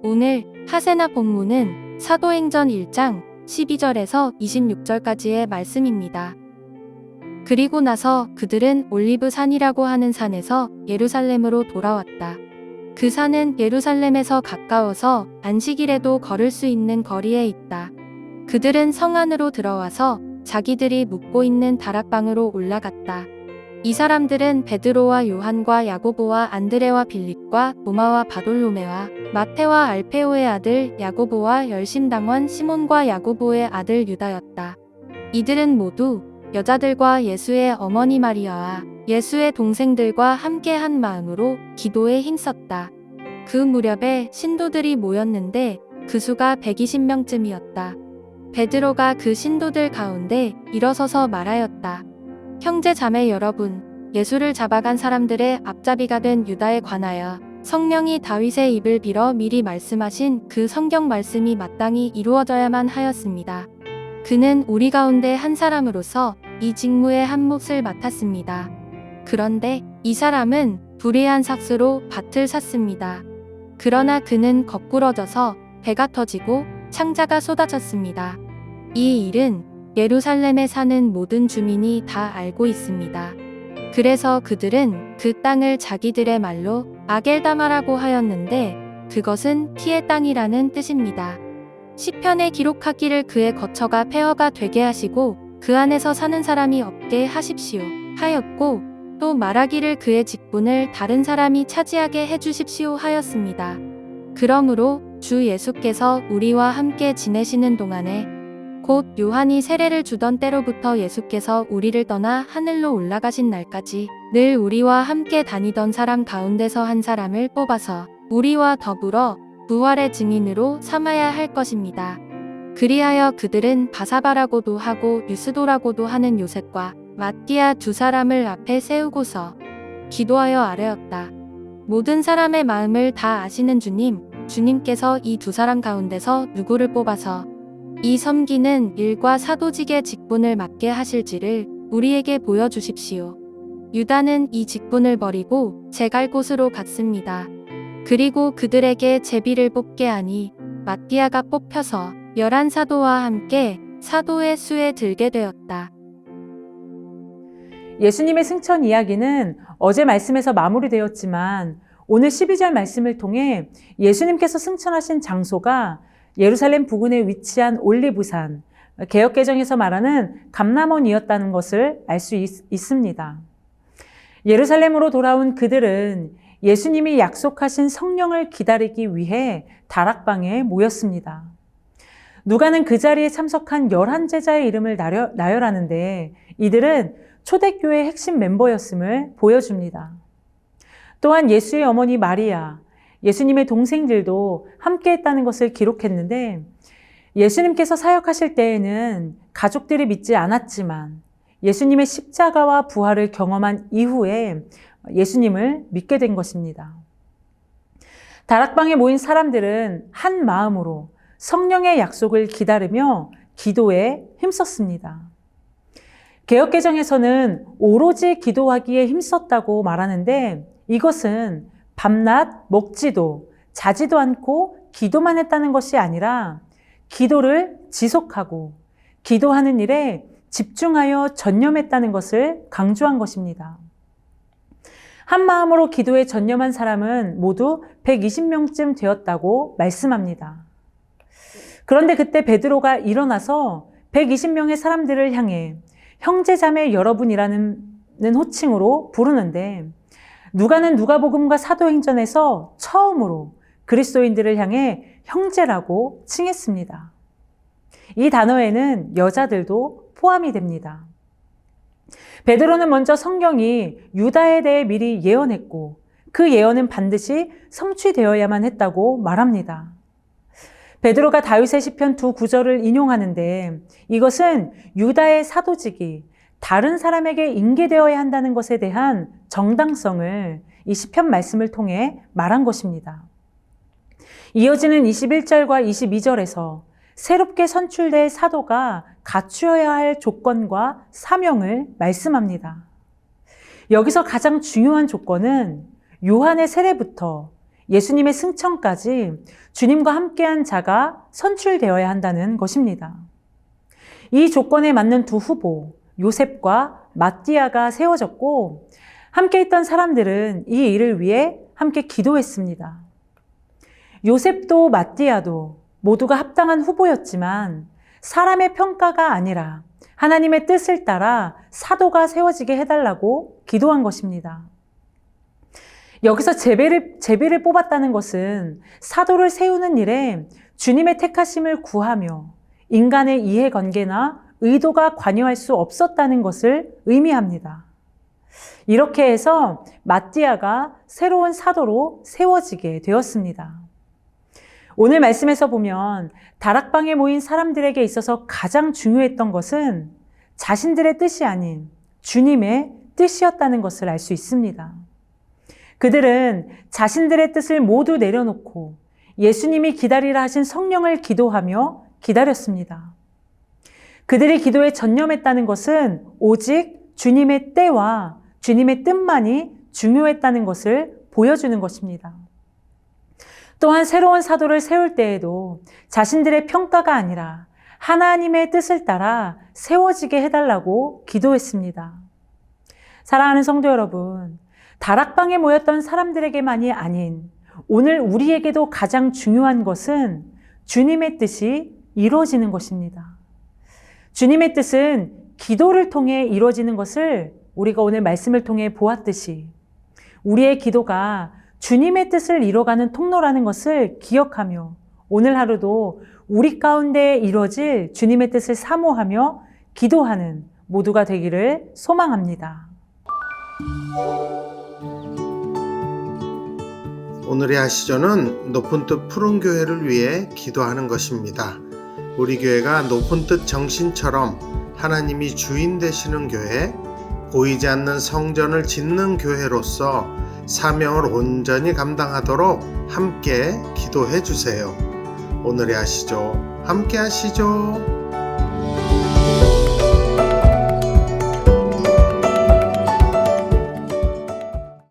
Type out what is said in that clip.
오늘 하세나 본문은 사도행전 1장 12절에서 26절까지의 말씀입니다. 그리고 나서 그들은 올리브 산이라고 하는 산에서 예루살렘으로 돌아왔다. 그 산은 예루살렘에서 가까워서 안식일에도 걸을 수 있는 거리에 있다. 그들은 성 안으로 들어와서 자기들이 묵고 있는 다락방으로 올라갔다. 이 사람들은 베드로와 요한과 야고보와 안드레와 빌립과 도마와 바돌로메와 마테와 알페오의 아들 야고보와 열심당원 시몬과 야고보의 아들 유다였다. 이들은 모두 여자들과 예수의 어머니 마리아와 예수의 동생들과 함께 한 마음으로 기도에 힘썼다. 그 무렵에 신도들이 모였는데 그 수가 120명쯤이었다. 베드로가 그 신도들 가운데 일어서서 말하였다. 형제 자매 여러분, 예수를 잡아간 사람들의 앞잡이가 된 유다에 관하여 성령이 다윗의 입을 빌어 미리 말씀하신 그 성경 말씀이 마땅히 이루어져야만 하였습니다. 그는 우리 가운데 한 사람으로서 이 직무의 한 몫을 맡았습니다. 그런데 이 사람은 불의한 삭수로 밭을 샀습니다. 그러나 그는 거꾸러져서 배가 터지고 창자가 쏟아졌습니다. 이 일은 예루살렘에 사는 모든 주민이 다 알고 있습니다. 그래서 그들은 그 땅을 자기들의 말로 아겔다마라고 하였는데 그것은 피의 땅이라는 뜻입니다. 시편에 기록하기를 그의 거처가 폐허가 되게 하시고 그 안에서 사는 사람이 없게 하십시오 하였고 또 말하기를 그의 직분을 다른 사람이 차지하게 해주십시오 하였습니다. 그러므로 주 예수께서 우리와 함께 지내시는 동안에 곧 요한이 세례를 주던 때로부터 예수께서 우리를 떠나 하늘로 올라가신 날까지 늘 우리와 함께 다니던 사람 가운데서 한 사람을 뽑아서 우리와 더불어 부활의 증인으로 삼아야 할 것입니다. 그리하여 그들은 바사바라고도 하고 유스도라고도 하는 요셉과 마띠아 두 사람을 앞에 세우고서 기도하여 아뢰었다. 모든 사람의 마음을 다 아시는 주님께서 이 두 사람 가운데서 누구를 뽑아서 이 섬기는 일과 사도직의 직분을 맡게 하실지를 우리에게 보여주십시오. 유다는 이 직분을 버리고 제갈 곳으로 갔습니다. 그리고 그들에게 제비를 뽑게 하니 마띠아가 뽑혀서 11사도와 함께 사도의 수에 들게 되었다. 예수님의 승천 이야기는 어제 말씀에서 마무리되었지만 오늘 12절 말씀을 통해 예수님께서 승천하신 장소가 예루살렘 부근에 위치한 올리브산, 개역개정에서 말하는 감람원이었다는 것을 알 수 있습니다. 예루살렘으로 돌아온 그들은 예수님이 약속하신 성령을 기다리기 위해 다락방에 모였습니다. 누가는 그 자리에 참석한 11제자의 이름을 나열하는데 이들은 초대교회의 핵심 멤버였음을 보여줍니다. 또한 예수의 어머니 마리아, 예수님의 동생들도 함께 했다는 것을 기록했는데 예수님께서 사역하실 때에는 가족들이 믿지 않았지만 예수님의 십자가와 부활을 경험한 이후에 예수님을 믿게 된 것입니다. 다락방에 모인 사람들은 한 마음으로 성령의 약속을 기다리며 기도에 힘썼습니다. 개역개정에서는 오로지 기도하기에 힘썼다고 말하는데 이것은 밤낮 먹지도 자지도 않고 기도만 했다는 것이 아니라 기도를 지속하고 기도하는 일에 집중하여 전념했다는 것을 강조한 것입니다. 한 마음으로 기도에 전념한 사람은 모두 120명쯤 되었다고 말씀합니다. 그런데 그때 베드로가 일어나서 120명의 사람들을 향해 형제자매 여러분이라는 호칭으로 부르는데 누가는 누가복음과 사도행전에서 처음으로 그리스도인들을 향해 형제라고 칭했습니다. 이 단어에는 여자들도 포함이 됩니다. 베드로는 먼저 성경이 유다에 대해 미리 예언했고 그 예언은 반드시 성취되어야만 했다고 말합니다. 베드로가 다윗의 시편 두 구절을 인용하는데 이것은 유다의 사도직이 다른 사람에게 인계되어야 한다는 것에 대한 정당성을 이 시편 말씀을 통해 말한 것입니다. 이어지는 21절과 22절에서 새롭게 선출될 사도가 갖추어야 할 조건과 사명을 말씀합니다. 여기서 가장 중요한 조건은 요한의 세례부터 예수님의 승천까지 주님과 함께한 자가 선출되어야 한다는 것입니다. 이 조건에 맞는 두 후보, 요셉과 마띠아가 세워졌고 함께 있던 사람들은 이 일을 위해 함께 기도했습니다. 요셉도 마띠아도 모두가 합당한 후보였지만 사람의 평가가 아니라 하나님의 뜻을 따라 사도가 세워지게 해달라고 기도한 것입니다. 여기서 제비를 뽑았다는 것은 사도를 세우는 일에 주님의 택하심을 구하며 인간의 이해관계나 의도가 관여할 수 없었다는 것을 의미합니다. 이렇게 해서 마띠아가 새로운 사도로 세워지게 되었습니다. 오늘 말씀에서 보면 다락방에 모인 사람들에게 있어서 가장 중요했던 것은 자신들의 뜻이 아닌 주님의 뜻이었다는 것을 알 수 있습니다. 그들은 자신들의 뜻을 모두 내려놓고 예수님이 기다리라 하신 성령을 기도하며 기다렸습니다. 그들이 기도에 전념했다는 것은 오직 주님의 때와 주님의 뜻만이 중요했다는 것을 보여주는 것입니다. 또한 새로운 사도를 세울 때에도 자신들의 평가가 아니라 하나님의 뜻을 따라 세워지게 해달라고 기도했습니다. 사랑하는 성도 여러분, 다락방에 모였던 사람들에게만이 아닌 오늘 우리에게도 가장 중요한 것은 주님의 뜻이 이루어지는 것입니다. 주님의 뜻은 기도를 통해 이루어지는 것을 우리가 오늘 말씀을 통해 보았듯이 우리의 기도가 주님의 뜻을 이뤄가는 통로라는 것을 기억하며 오늘 하루도 우리 가운데 이루어질 주님의 뜻을 사모하며 기도하는 모두가 되기를 소망합니다. 오늘의 아시전은 높은 뜻 푸른 교회를 위해 기도하는 것입니다. 우리 교회가 높은 뜻 정신처럼 하나님이 주인 되시는 교회, 보이지 않는 성전을 짓는 교회로서 사명을 온전히 감당하도록 함께 기도해 주세요. 오늘의 아시죠? 함께 하시죠.